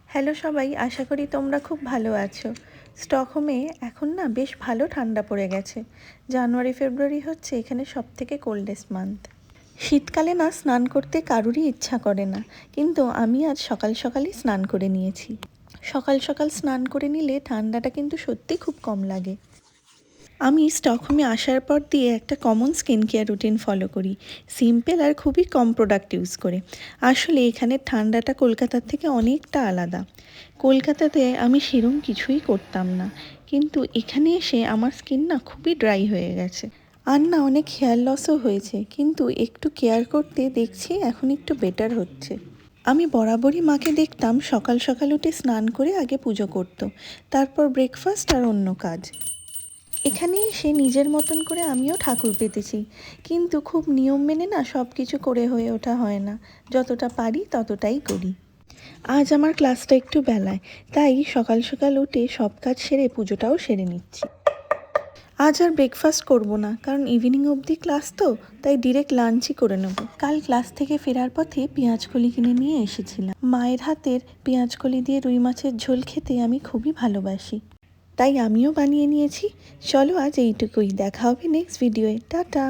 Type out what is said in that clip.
Hello সবাই, আশা করি তোমরা খুব ভালো আছো। স্টকহোমে এখন না বেশ ভালো ঠান্ডা পড়ে গেছে। জানুয়ারি ফেব্রুয়ারি হচ্ছে এখানে সবথেকে কোল্ডেস্ট মান্থ। শীতকালে না স্নান করতে কারুরই ইচ্ছা করে না, কিন্তু আমি আজ সকাল সকালই স্নান করে নিয়েছি। সকাল সকাল স্নান করে নিলে ঠান্ডাটা কিন্তু সত্যি খুব কম লাগে। আমি স্টকহোমে আসার পর দিয়ে একটা common skin care routine follow করি, সিম্পল আর খুবই কম প্রোডাক্ট ইউজ করে। আসলে এখানের ঠান্ডাটা কলকাতার থেকে অনেকটা আলাদা। কলকাতাতে আমি সেরম কিছুই করতাম না, কিন্তু এখানে এসে আমার স্কিন না খুবই ড্রাই হয়ে গেছে। আর না অনেক হেয়ার লসও হয়েছে, কিন্তু একটু কেয়ার করতে দেখছি এখন একটু বেটার হচ্ছে। আমি বরাবরই মাকে দেখতাম সকাল সকাল উঠে স্নান করে আগে পুজো করতো, তারপর ব্রেকফাস্ট আর অন্য কাজ। এখানে এসে নিজের মতন করে আমিও ঠাকুর পেতেছি, কিন্তু খুব নিয়ম মেনে না সব কিছু করে হয়ে ওঠা হয় না। যতটা পারি ততটাই করি। আজ আমার ক্লাসটা একটু বেলায়, তাই সকাল সকাল উঠে সব কাজ সেরে পুজোটাও সেরে নিচ্ছি। আজ আর ব্রেকফাস্ট করব না, কারণ ইভিনিং অবধি ক্লাস তো, তাই ডিরেক্ট লাঞ্চই করে নেব। কাল ক্লাস থেকে ফেরার পথে পেঁয়াজকলি কিনে নিয়ে এসেছিলাম। মায়ের হাতের পেঁয়াজকলি দিয়ে রুই মাছের ঝোল খেতে আমি খুবই ভালোবাসি, তাই আমিও বানিয়ে নিয়েছি। চলো আজ এইটুকুই, দেখা হবে নেক্সট ভিডিওয়ে। টাটা।